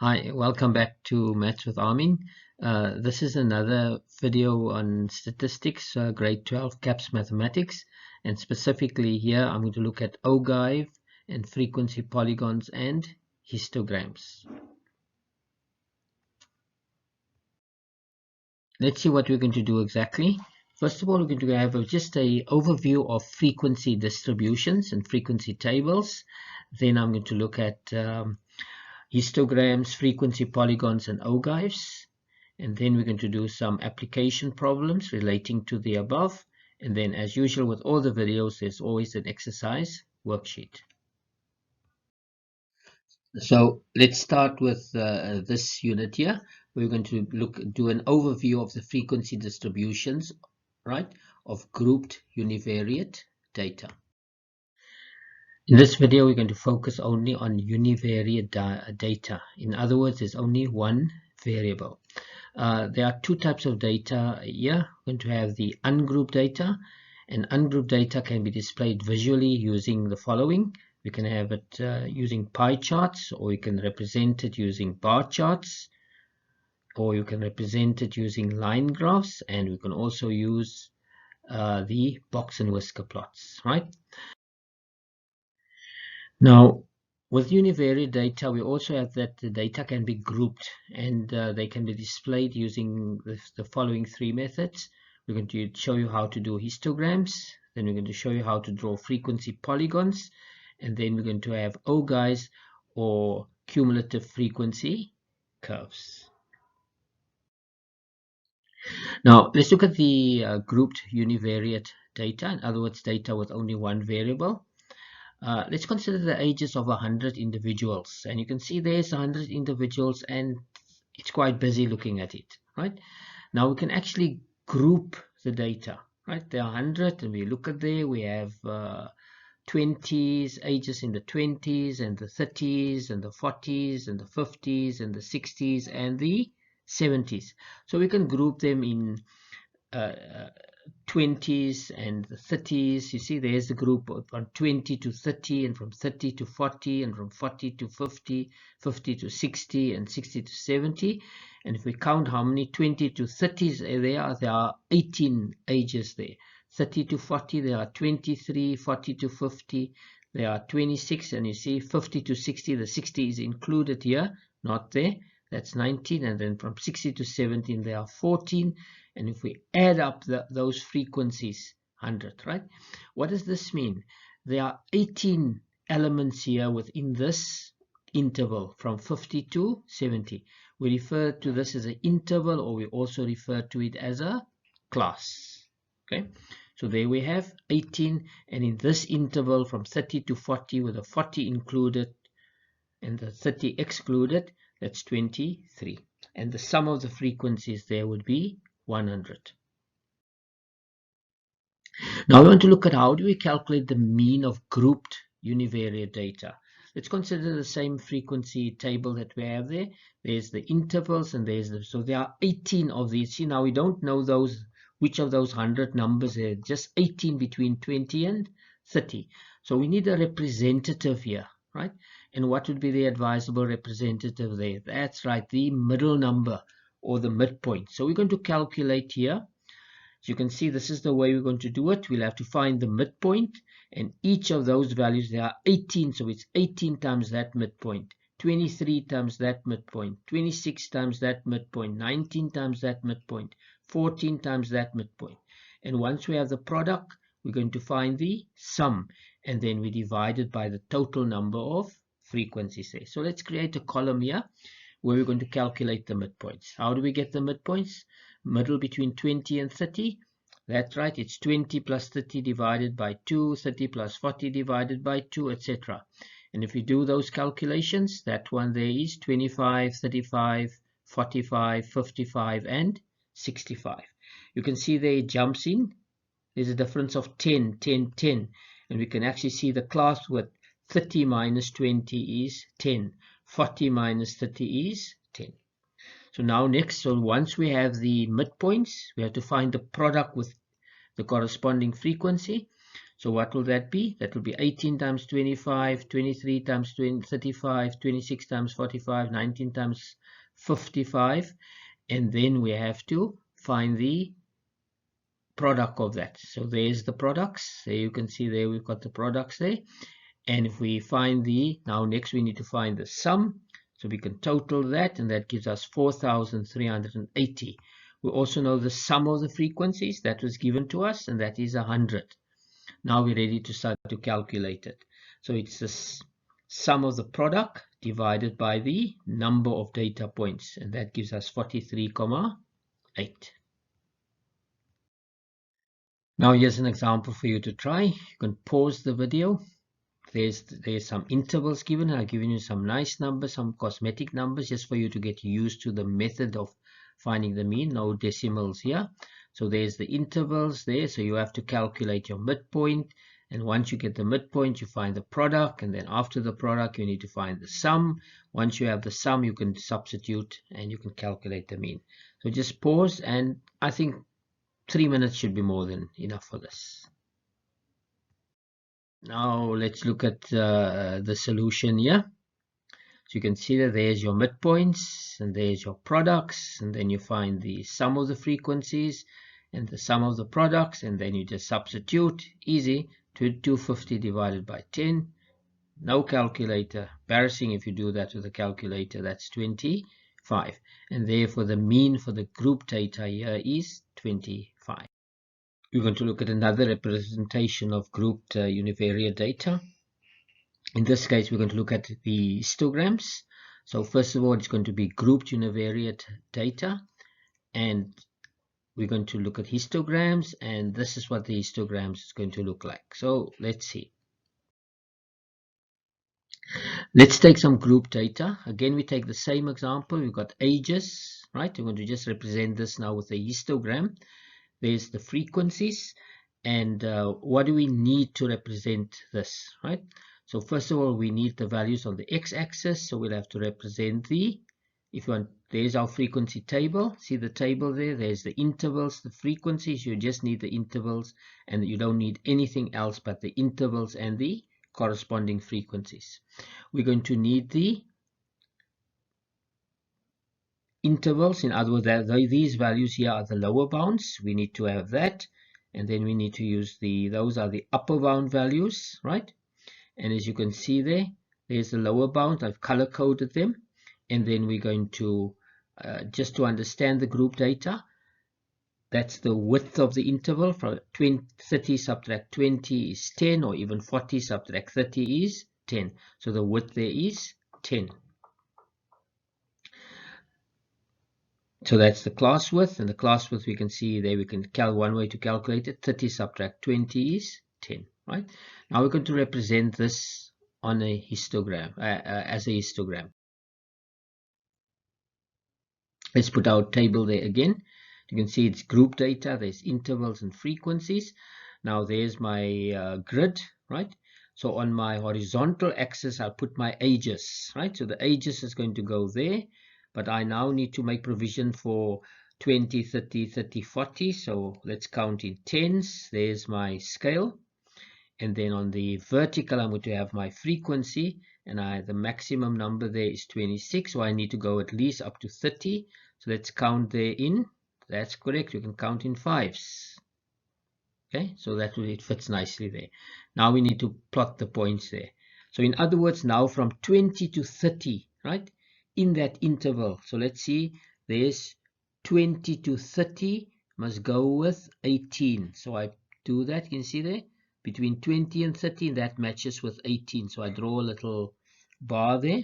Hi, welcome back to Maths with Armien. This is another video on statistics, grade 12 CAPS mathematics, and specifically here I'm going to look at OGIVE and frequency polygons and histograms. Let's see what we're going to do exactly. First of all, we're going to have just an overview of frequency distributions and frequency tables. Then I'm going to look at histograms, frequency polygons, and OGIVEs. And then we're going to do some application problems relating to the above. And then, as usual with all the videos, there's always an exercise worksheet. So let's start with this unit here. We're going to do an overview of the frequency distributions, right, of grouped univariate data. In this video, we're going to focus only on univariate data. In other words, there's only one variable. There are two types of data here. We're going to have the ungrouped data, and ungrouped data can be displayed visually using the following. We can have it using pie charts, or you can represent it using bar charts, or you can represent it using line graphs, and we can also use the box and whisker plots, right? Now, with univariate data, we also have that the data can be grouped, and they can be displayed using the following three methods. We're going to show you how to do histograms, then we're going to show you how to draw frequency polygons, and then we're going to have OGIVEs, or cumulative frequency curves. Now, let's look at the grouped univariate data, in other words, data with only one variable. Let's consider the ages of 100 individuals, and you can see there's 100 individuals and it's quite busy looking at it, right? Now we can actually group the data, right? There are 100 and we look at there, we have 20s, ages in the 20s and the 30s and the 40s and the 50s and the 60s and the 70s. So we can group them in 20s and the 30s. You see there's the group from 20 to 30, and from 30 to 40, and from 40 to 50, 50 to 60, and 60 to 70. And if we count how many 20 to 30s there are 18 ages there. 30 to 40 there are 23, 40 to 50 there are 26, and you see 50 to 60, the 60 is included here, not there, that's 19, and then from 60 to 17 there are 14. And if we add up those frequencies, 100, right? What does this mean? There are 18 elements here within this interval from 50 to 70. We refer to this as an interval, or we also refer to it as a class. Okay, so there we have 18, and in this interval from 30 to 40, with the 40 included and the 30 excluded, that's 23. And the sum of the frequencies there would be 100. Now we want to look at how do we calculate the mean of grouped univariate data. Let's consider the same frequency table that we have there. There's the intervals and there's the, so there are 18 of these. See, now we don't know which of those 100 numbers are just 18 between 20 and 30. So we need a representative here, right? And what would be the advisable representative there? That's right, the middle number, or the midpoint. So we're going to calculate here. As you can see, this is the way we're going to do it. We'll have to find the midpoint, and each of those values, there are 18, so it's 18 times that midpoint, 23 times that midpoint, 26 times that midpoint, 19 times that midpoint, 14 times that midpoint. And once we have the product, we're going to find the sum, and then we divide it by the total number of frequencies there. So let's create a column here where we're going to calculate the midpoints. How do we get the midpoints? Middle between 20 and 30. That's right, it's 20 plus 30 divided by 2, 30 plus 40 divided by 2, etc. And if we do those calculations, that one there is 25, 35, 45, 55, and 65. You can see there it jumps in. There's a difference of 10, 10, 10. And we can actually see the class with 30 minus 20 is 10. 40 minus 30 is 10. So now next, so once we have the midpoints, we have to find the product with the corresponding frequency. So what will that be? That will be 18 times 25, 23 times 20, 35, 26 times 45, 19 times 55. And then we have to find the product of that. So there's the products. There you can see there we've got the products there. And if we find now next we need to find the sum. So we can total that, and that gives us 4,380. We also know the sum of the frequencies that was given to us, and that is 100. Now we're ready to start to calculate it. So it's the sum of the product divided by the number of data points, and that gives us 43,8. Now here's an example for you to try. You can pause the video. There's some intervals given. I've given you some nice numbers, some cosmetic numbers, just for you to get used to the method of finding the mean. No decimals here. So there's the intervals there. So you have to calculate your midpoint. And once you get the midpoint, you find the product. And then after the product, you need to find the sum. Once you have the sum, you can substitute and you can calculate the mean. So just pause, and I think 3 minutes should be more than enough for this. Now let's look at the solution here. So you can see that there's your midpoints and there's your products, and then you find the sum of the frequencies and the sum of the products, and then you just substitute. Easy. 250 divided by 10. No calculator. Embarrassing if you do that with a calculator. That's 25. And therefore the mean for the group data here is 25. We're going to look at another representation of grouped univariate data. In this case, we're going to look at the histograms. So first of all, it's going to be grouped univariate data, and we're going to look at histograms, and this is what the histograms is going to look like. So let's see. Let's take some group data. Again, we take the same example. We've got ages, right? We're going to just represent this now with a histogram. There's the frequencies, and what do we need to represent this, right? So first of all, we need the values on the x-axis, so we'll have to represent if you want, there's our frequency table. See the table there? There's the intervals, the frequencies. You just need the intervals, and you don't need anything else but the intervals and the corresponding frequencies. We're going to need the intervals. In other words, these values here are the lower bounds. We need to have that, and then we need to use those are the upper bound values, right? And as you can see there's the lower bound. I've color coded them, and then we're going to just to understand the group data, that's the width of the interval. From 30 subtract 20 is 10, or even 40 subtract 30 is 10. So the width there is 10. So that's the class width, and the class width we can see there, we can one way to calculate it. 30 subtract 20 is 10, right? Now we're going to represent this on a histogram, as a histogram. Let's put our table there again. You can see it's group data, there's intervals and frequencies. Now there's my grid, right? So on my horizontal axis, I'll put my ages, right? So the ages is going to go there. But I now need to make provision for 20, 30, 30, 40. So let's count in tens. There's my scale. And then on the vertical, I'm going to have my frequency. And the maximum number there is 26. So I need to go at least up to 30. So let's count there in. That's correct. You can count in fives. Okay, so that way it fits nicely there. Now we need to plot the points there. So in other words, now from 20 to 30, right? In that interval, so let's see, there's 20 to 30 must go with 18. So I do that. You can see there between 20 and 30, that matches with 18. So I draw a little bar there,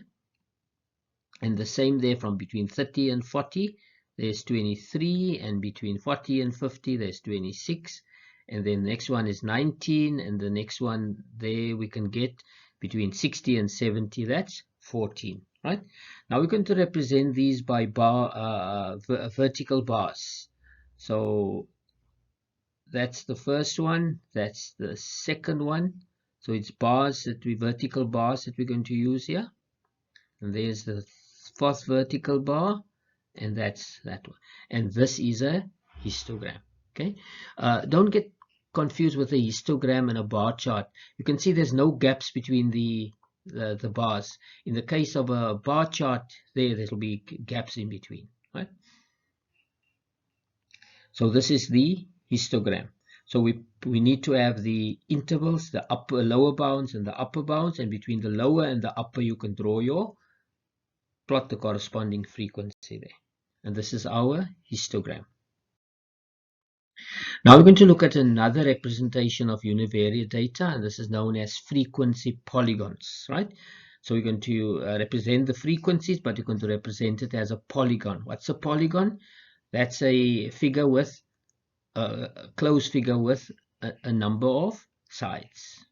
and the same there from between 30 and 40, there's 23, and between 40 and 50, there's 26, and then the next one is 19, and the next one there we can get between 60 and 70, that's 14. Right? Now we're going to represent these by vertical bars. So that's the first one, that's the second one. So it's bars vertical bars that we're going to use here. And there's the fourth vertical bar, and that's that one. And this is a histogram. Okay. Don't get confused with a histogram and a bar chart. You can see there's no gaps between the bars. In the case of a bar chart, there will be gaps in between, right? So this is the histogram. So we need to have the intervals, the lower bounds and the upper bounds, and between the lower and the upper you can plot the corresponding frequency there. And this is our histogram. Now we're going to look at another representation of univariate data, and this is known as frequency polygons, right? So we're going to represent the frequencies, but we're going to represent it as a polygon. What's a polygon? That's a figure with a closed figure with a number of sides.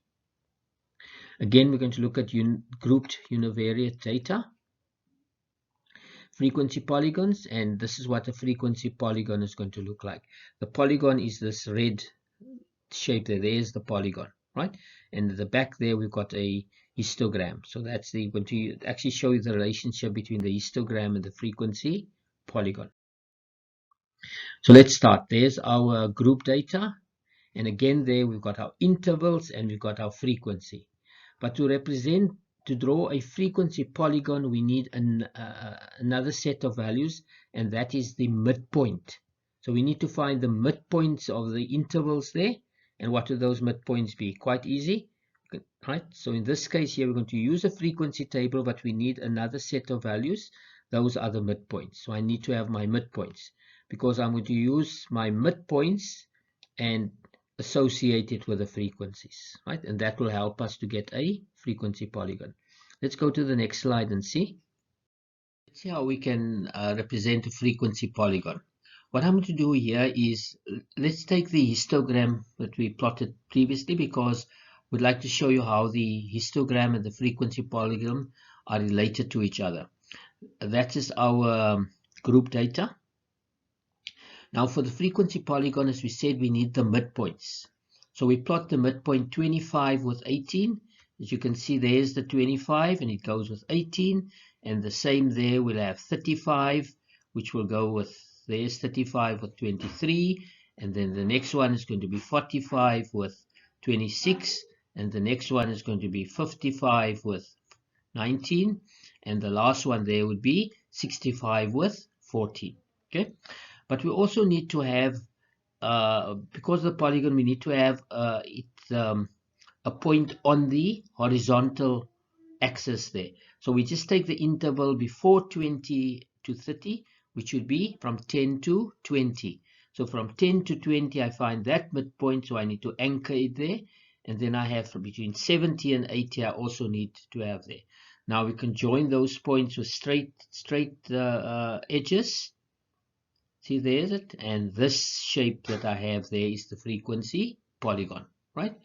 Again, we're going to look at grouped univariate data, frequency polygons, and this is what a frequency polygon is going to look like. The polygon is this red shape there. There's the polygon, right? And at the back there we've got a histogram. So that's going to actually show you the relationship between the histogram and the frequency polygon. So let's start. There's our group data, and again there we've got our intervals and we've got our frequency. But to draw a frequency polygon, we need another set of values, and that is the midpoint. So we need to find the midpoints of the intervals there. And what will those midpoints be? Quite easy, right? So in this case here, we're going to use a frequency table, but we need another set of values. Those are the midpoints. So I need to have my midpoints, because I'm going to use my midpoints and associate it with the frequencies, right? And that will help us to get a frequency polygon. Let's go to the next slide and see. Let's see how we can represent a frequency polygon. What I'm going to do here is, let's take the histogram that we plotted previously, because we'd like to show you how the histogram and the frequency polygon are related to each other. That is our group data. Now for the frequency polygon, as we said, we need the midpoints. So we plot the midpoint 25 with 18. As you can see, there's the 25 and it goes with 18. And the same there, we'll have 35, which will go with, there's 35 with 23. And then the next one is going to be 45 with 26. And the next one is going to be 55 with 19. And the last one there would be 65 with 14. Okay. But we also need to have, because of the polygon, we need to have a point on the horizontal axis there. So we just take the interval before 20 to 30, which would be from 10 to 20. So from 10 to 20, I find that midpoint, so I need to anchor it there. And then I have between 70 and 80, I also need to have there. Now we can join those points with straight edges. See, there's it, and this shape that I have there is the frequency polygon, right?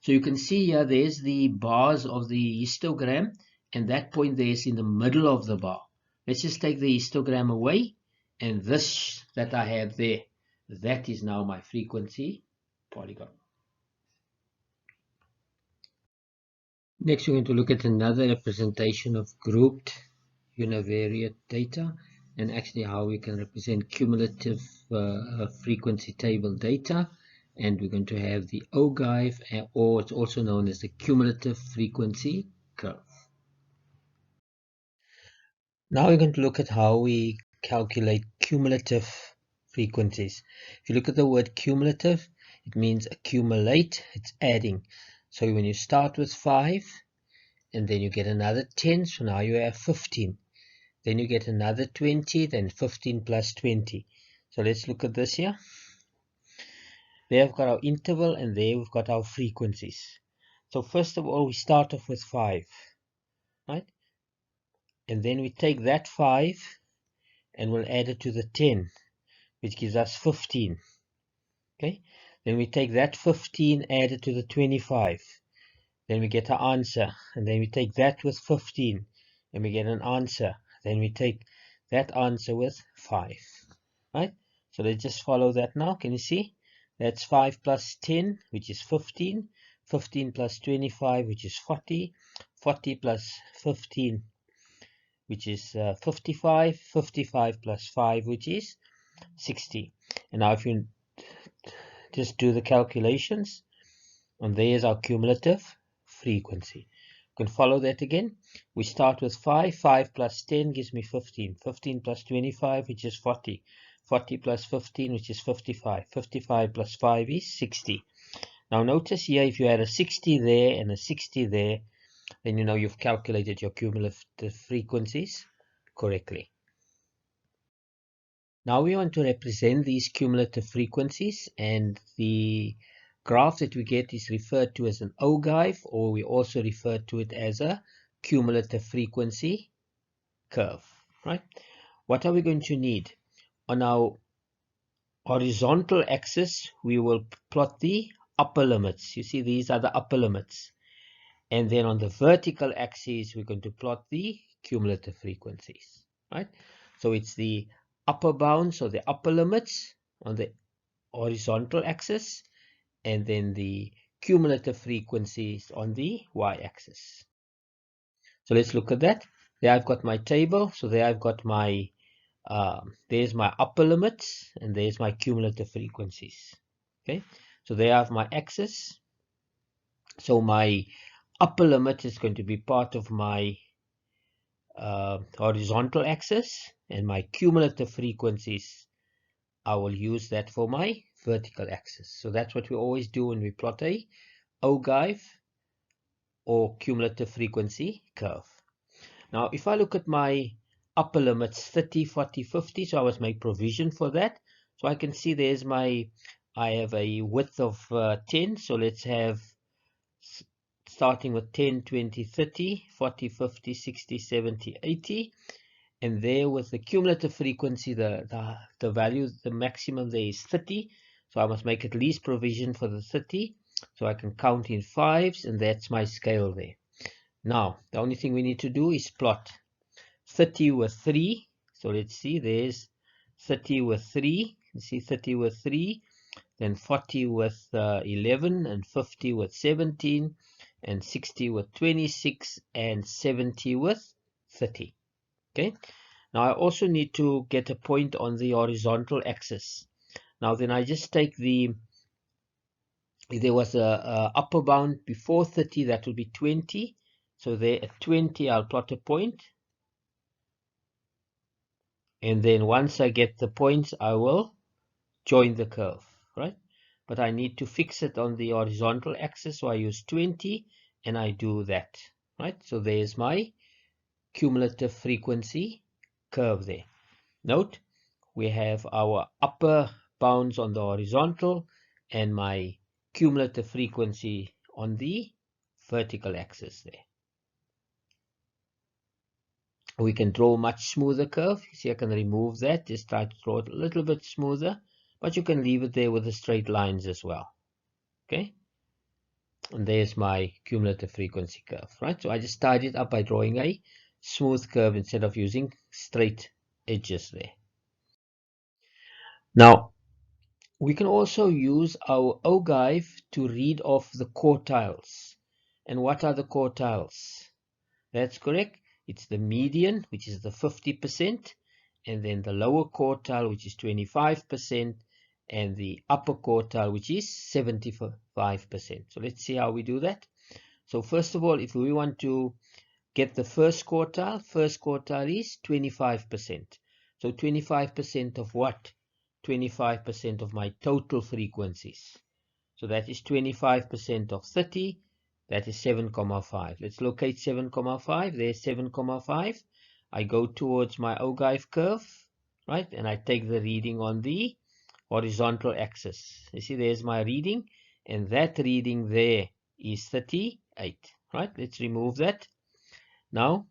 So you can see here, there's the bars of the histogram, and that point there is in the middle of the bar. Let's just take the histogram away, and this that I have there, that is now my frequency polygon. Next, we're going to look at another representation of grouped univariate data, and actually how we can represent cumulative frequency table data. And we're going to have the OGIVE, or it's also known as the cumulative frequency curve. Now we're going to look at how we calculate cumulative frequencies. If you look at the word cumulative, it means accumulate, it's adding. So when you start with 5, and then you get another 10, so now you have 15. Then you get another 20, then 15 plus 20. So let's look at this here. There we've got our interval, and there we've got our frequencies. So first of all, we start off with 5, right? And then we take that 5 and we'll add it to the 10, which gives us 15. Okay? Then we take that 15, add it to the 25. Then we get an answer. And then we take that with 15 and we get an answer. Then we take that answer with 5, right? So let's just follow that now. Can you see? That's 5 plus 10, which is 15. 15 plus 25, which is 40. 40 plus 15, which is 55. 55 plus 5, which is 60. And now if you just do the calculations, and there's our cumulative frequency. You can follow that again. We start with 5. 5 plus 10 gives me 15. 15 plus 25, which is 40. 40 plus 15, which is 55. 55 plus 5 is 60. Now notice here, if you had a 60 there and a 60 there, then you know you've calculated your cumulative frequencies correctly. Now we want to represent these cumulative frequencies, and the graph that we get is referred to as an OGIVE, or we also refer to it as a cumulative frequency curve, right? What are we going to need? On our horizontal axis, we will plot the upper limits. You see, these are the upper limits. And then on the vertical axis, we're going to plot the cumulative frequencies, right? So it's the upper bounds or the upper limits on the horizontal axis, and then the cumulative frequencies on the y-axis. So let's look at that. There I've got my table. So there I've got my, there's my upper limits, and there's my cumulative frequencies. Okay, so there I have my axis. So my upper limit is going to be part of my horizontal axis, and my cumulative frequencies, I will use that for my vertical axis. So that's what we always do when we plot a OGIVE or cumulative frequency curve. Now if I look at my upper limits 30, 40, 50, so I must make provision for that. So I can see there's my, I have a width of 10, so let's have starting with 10, 20, 30, 40, 50, 60, 70, 80, and there with the cumulative frequency, the value, the maximum there is 30, so I must make at least provision for the 30, so I can count in fives, and that's my scale there. Now the only thing we need to do is plot 30 with 3, so let's see, there's 30 with 3, you see 30 with 3, then 40 with 11, and 50 with 17, and 60 with 26, and 70 with 30. Okay, now I also need to get a point on the horizontal axis. Now then I just take the, if there was a upper bound before 30, that will be 20. So there at 20 I'll plot a point, and then once I get the points I will join the curve, right? But I need to fix it on the horizontal axis, so I use 20 and I do that, right? So there's my cumulative frequency curve there. Note, we have our upper bounds on the horizontal and my cumulative frequency on the vertical axis there. We can draw a much smoother curve. See, I can remove that, just try to draw it a little bit smoother, but you can leave it there with the straight lines as well. Okay, and there's my cumulative frequency curve, right? So I just tied it up by drawing a smooth curve instead of using straight edges there. Now we can also use our OGIVE to read off the quartiles. And what are the quartiles? That's correct. It's the median, which is the 50%, and then the lower quartile, which is 25%, and the upper quartile, which is 75%. So let's see how we do that. So first of all, if we want to get the first quartile is 25%. So 25% of what? 25% of my total frequencies. So that is 25% of 30. That is 7,5. Let's locate 7,5. There's 7,5. I go towards my OGIVE curve, right? And I take the reading on the horizontal axis. You see, there's my reading, and that reading there is 38, right? Let's remove that. Now,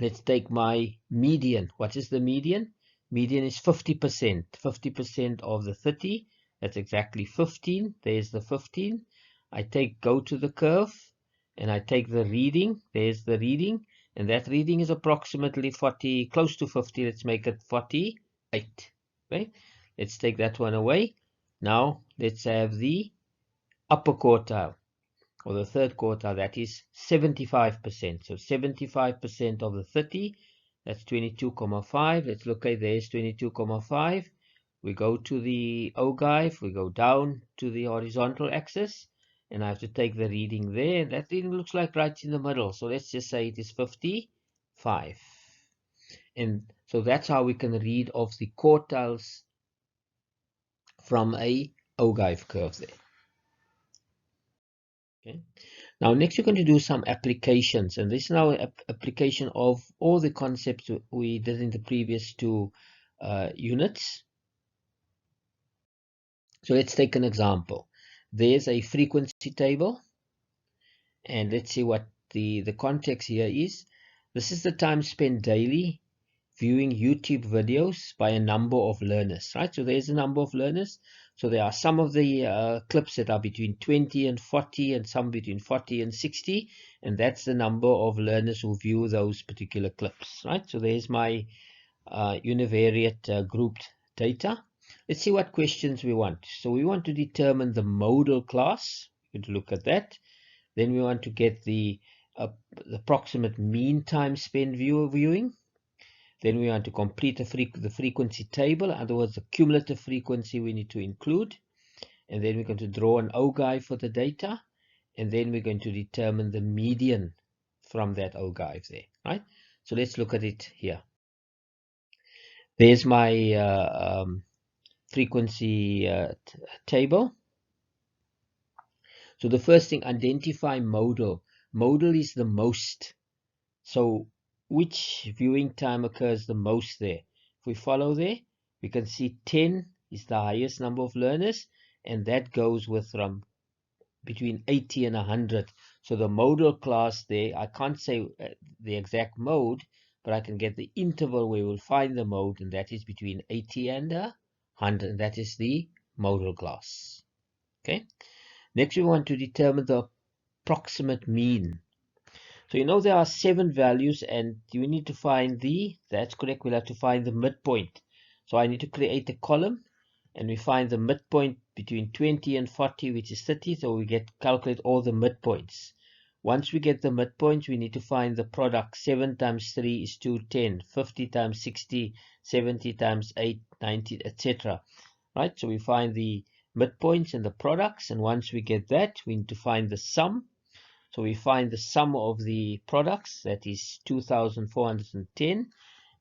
let's take my median. What is the median? Median is 50%. 50% of the 30. That's exactly 15. There's the 15. I go to the curve and I take the reading. There's the reading, and that reading is approximately 40, close to 50. Let's make it 48. Okay, let's take that one away. Now let's have the upper quartile, or the third quartile, that is 75%. So 75% of the 30, that's 22,5. Let's look at, there's 22,5. we go to the OGIVE, we go down to the horizontal axis, and I have to take the reading there. That reading looks like right in the middle, so let's just say it is 55. And so that's how we can read off the quartiles from a OGIVE curve there. Okay. Now next we're going to do some applications, and this is now an application of all the concepts we did in the previous two units. So let's take an example. There's a frequency table, and let's see what the context here is. This is the time spent daily viewing YouTube videos by a number of learners, right? So there's a number of learners. So there are some of the clips that are between 20 and 40, and some between 40 and 60, and that's the number of learners who view those particular clips, right? So there's my univariate grouped data. Let's see what questions we want. So we want to determine the modal class. We're going to look at that. Then we want to get the approximate mean time spent viewing. Then we want to complete the frequency table. In other words, the cumulative frequency we need to include. And then we're going to draw an OGIVE for the data. And then we're going to determine the median from that OGIVE there, right? So let's look at it here. There's my frequency table. So the first thing, identify modal. Modal is the most. So which viewing time occurs the most there? If we follow there, we can see 10 is the highest number of learners, and that goes with from between 80 and 100. So the modal class there, I can't say the exact mode, but I can get the interval where we'll find the mode, and that is between 80 and 100. And that is the modal class. Okay. Next, we want to determine the approximate mean. So you know there are 7 values, and you need to find that's correct, we'll have to find the midpoint. So I need to create a column, and we find the midpoint between 20 and 40, which is 30. So we calculate all the midpoints. Once we get the midpoints, we need to find the product. 7 times 3 is 210, 50 times 60, 70 times 8, 90, etc. Right? So we find the midpoints and the products, and once we get that, we need to find the sum. So we find the sum of the products, that is 2,410,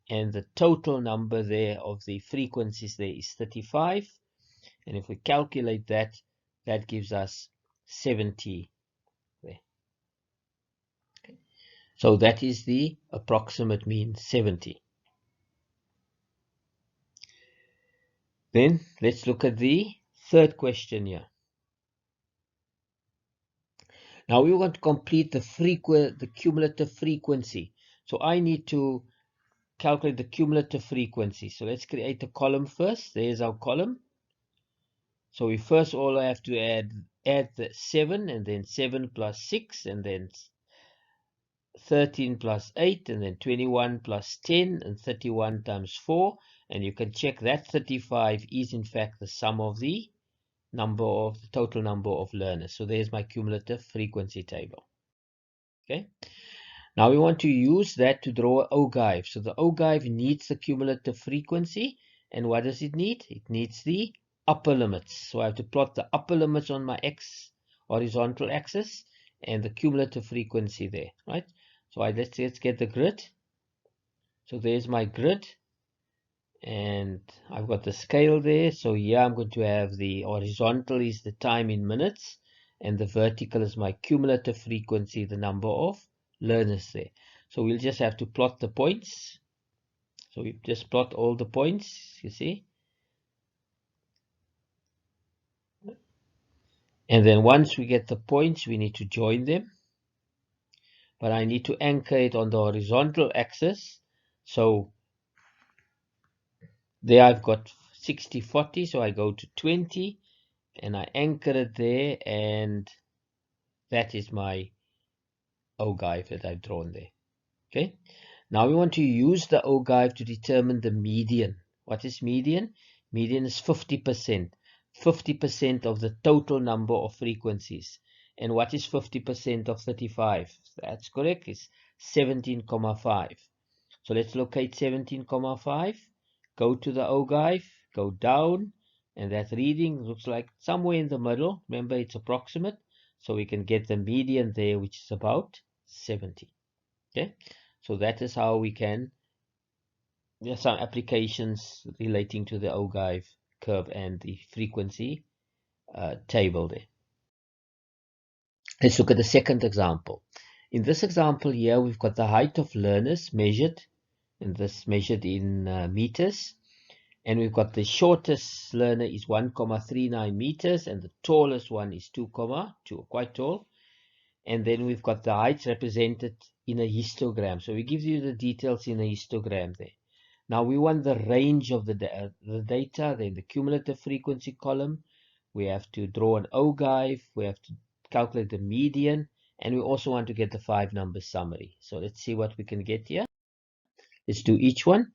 and the total number there of the frequencies there is 35. And if we calculate that, that gives us 70 there. Okay. So that is the approximate mean, 70. Then let's look at the third question here. Now we want to complete the cumulative frequency. So I need to calculate the cumulative frequency. So let's create a column first. There's our column. So we first all have to add the 7, and then 7 plus 6, and then 13 plus 8, and then 21 plus 10, and 31 times 4. And you can check that 35 is in fact the sum of the total number of learners. So there's my cumulative frequency table. Okay. Now we want to use that to draw an OGIVE. So the OGIVE needs the cumulative frequency. And what does it need? It needs the upper limits. So I have to plot the upper limits on my X horizontal axis and the cumulative frequency there, right? So let's get the grid. So there's my grid. And I've got the scale there. So here I'm going to have the horizontal is the time in minutes, and the vertical is my cumulative frequency, the number of learners there. So we'll just have to plot the points. So we just plot all the points, you see. And then once we get the points, we need to join them. But I need to anchor it on the horizontal axis. So there I've got 60, 40, so I go to 20 and I anchor it there, and that is my OGIVE that I've drawn there. Okay. Now we want to use the OGIVE to determine the median. What is median? Median is 50%. 50% of the total number of frequencies. And what is 50% of 35? That's correct. It's 17,5. So let's locate 17,5. Go to the OGIVE. go down, and that reading looks like somewhere in the middle. Remember, it's approximate, so we can get the median there, which is about 70. Okay, so that is how we can. There are some applications relating to the OGIVE curve and the frequency table there. Let's look at the second example. In this example here, we've got the height of learners measured, and this measured in meters. And we've got the shortest learner is 1,39 meters, and the tallest one is 2,2, quite tall. And then we've got the heights represented in a histogram. So we give you the details in a histogram there. Now we want the range of the data, then the cumulative frequency column. We have to draw an OGIVE, we have to calculate the median, and we also want to get the 5-number summary. So let's see what we can get here. Let's do each one.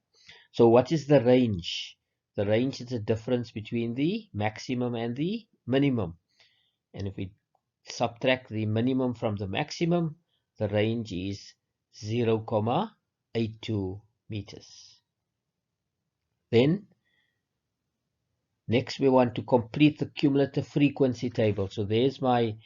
So what is the range? The range is the difference between the maximum and the minimum. And if we subtract the minimum from the maximum, the range is 0,82 meters. Then, next we want to complete the cumulative frequency table. So there's my,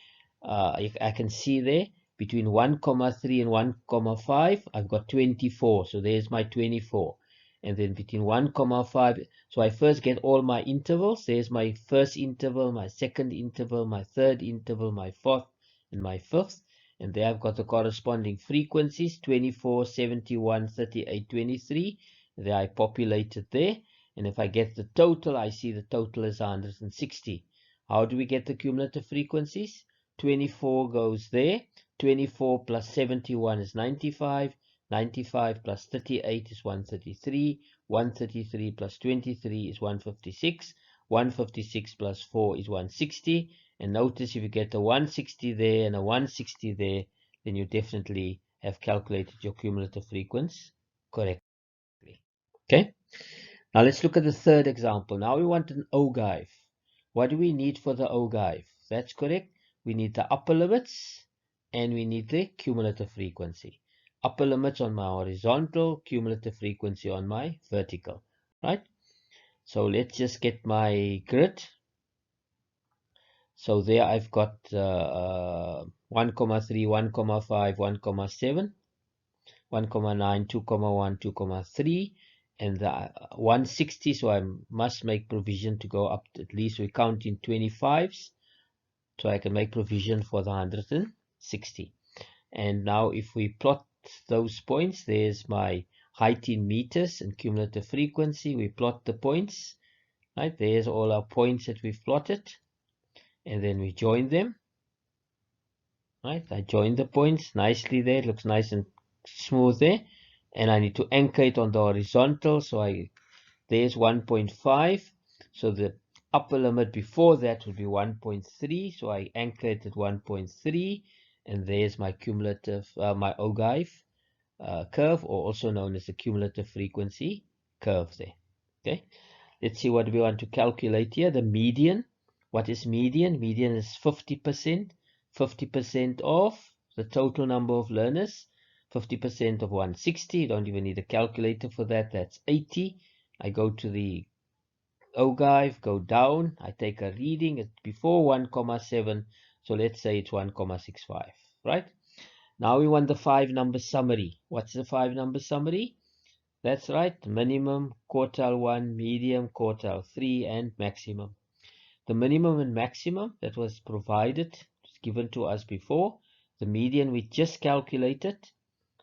I can see there, between 1,3 and 1,5, I've got 24. So there's my 24. And then between 1,5, so I first get all my intervals. There's my first interval, my second interval, my third interval, my fourth, and my fifth. And there I've got the corresponding frequencies, 24, 71, 38, 23. There I populated there. And if I get the total, I see the total is 160. How do we get the cumulative frequencies? 24 goes there. 24 plus 71 is 95. 95 plus 38 is 133. 133 plus 23 is 156. 156 plus 4 is 160. And notice if you get a 160 there and a 160 there, then you definitely have calculated your cumulative frequency correctly. Okay. Now let's look at the third example. Now we want an OGIVE. What do we need for the OGIVE? That's correct. We need the upper limits and we need the cumulative frequency. Upper limits on my horizontal, cumulative frequency on my vertical. Right? So let's just get my grid. So there I've got 1,3, 1,5, 1,7, 1,9, 2,1, 2,3. And the 160, so I must make provision to go up to, at least we count in 25s, so I can make provision for the 160. And now if we plot those points, there's my height in meters and cumulative frequency. We plot the points, right? There's all our points that we've plotted, and then we join them, right? I join the points nicely there. It looks nice and smooth there. And I need to anchor it on the horizontal, so there's 1.5, so the upper limit before that would be 1.3, so I anchor it at 1.3, and there's my cumulative, my OGIVE curve, or also known as the cumulative frequency curve there. Okay, let's see what we want to calculate here. The median. What is median? Median is 50%. 50% of the total number of learners. 50% of 160. You don't even need a calculator for that. That's 80. I go to the OGIVE, go down, I take a reading, it's before 1,7, so let's say it's 1,65, right? Now we want the 5-number summary. What's the 5-number summary? That's right, minimum, quartile 1, medium, quartile 3, and maximum. The minimum and maximum that was provided, given to us before, the median we just calculated,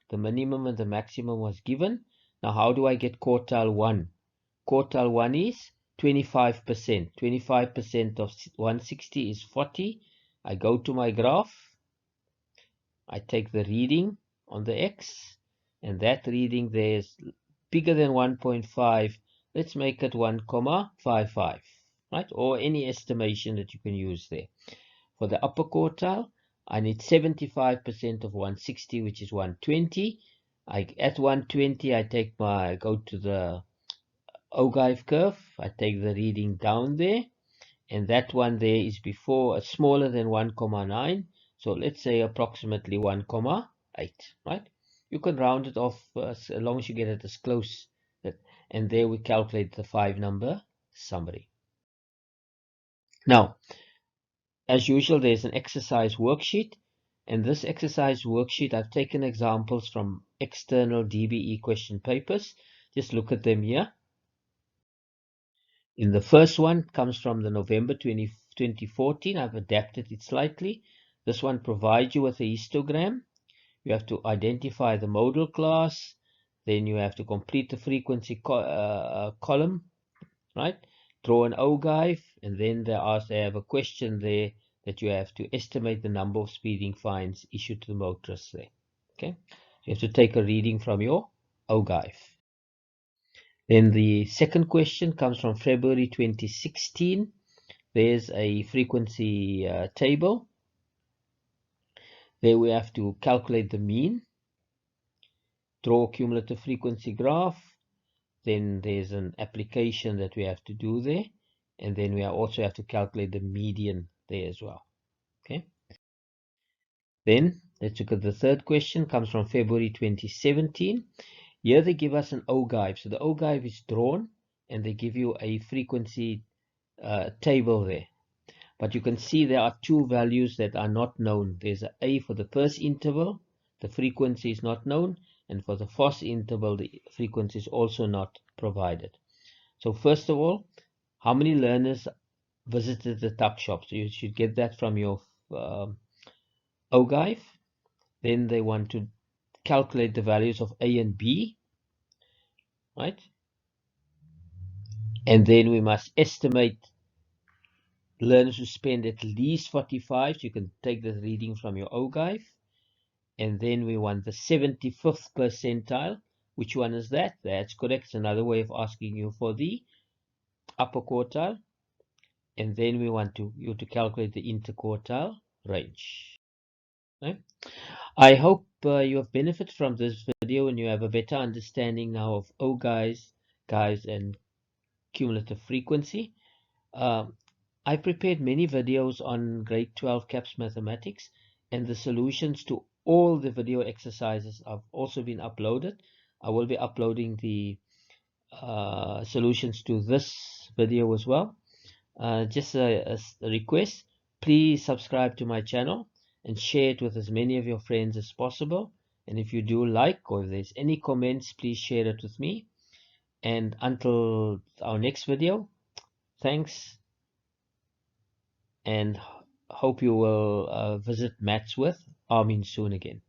the minimum and the maximum was given. Now how do I get quartile 1? Quartile 1 is 25%. 25% of 160 is 40. I go to my graph. I take the reading on the X. And that reading there is bigger than 1.5. Let's make it 1,55. Right? Or any estimation that you can use there. For the upper quartile, I need 75% of 160, which is 120. At 120, I go to the OGIVE curve. I take the reading down there, and that one there is before smaller than 1,9, so let's say approximately 1,8, right? You can round it off as long as you get it as close, and there we calculate the 5-number summary. Now, as usual, there's an exercise worksheet, and this exercise worksheet, I've taken examples from external DBE question papers. Just look at them here. In the first one, comes from the November 2014. I've adapted it slightly. This one provides you with a histogram. You have to identify the modal class. Then you have to complete the frequency column, right? Draw an OGIVE, and then they have a question there that you have to estimate the number of speeding fines issued to the motorists there. Okay, you have to take a reading from your OGIVE. Then the second question comes from February 2016. There's a frequency table. There we have to calculate the mean, draw a cumulative frequency graph. Then there's an application that we have to do there. And then we also have to calculate the median there as well. Okay. Then let's look at the third question. Comes from February 2017. Here they give us an OGIVE. So the OGIVE is drawn, and they give you a frequency table there. But you can see there are two values that are not known. There's an A for the first interval. The frequency is not known. And for the fourth interval, the frequency is also not provided. So first of all, how many learners visited the tuck shop? So you should get that from your OGIVE. Then they want to calculate the values of A and B, right? And then we must estimate learners who spend at least 45. So you can take the reading from your OGIVE. And then we want the 75th percentile. Which one is that? That's correct. It's another way of asking you for the upper quartile. And then we want you to calculate the interquartile range. Right? I hope you have benefited from this video and you have a better understanding now of OGIVES, and cumulative frequency. I prepared many videos on grade 12 CAPS mathematics, and the solutions to all the video exercises have also been uploaded. I will be uploading the solutions to this video as well. Just a request, please subscribe to my channel and share it with as many of your friends as possible. And if you do like, or if there's any comments, please share it with me. And until our next video, thanks, and hope you will visit Maths with Armien soon again.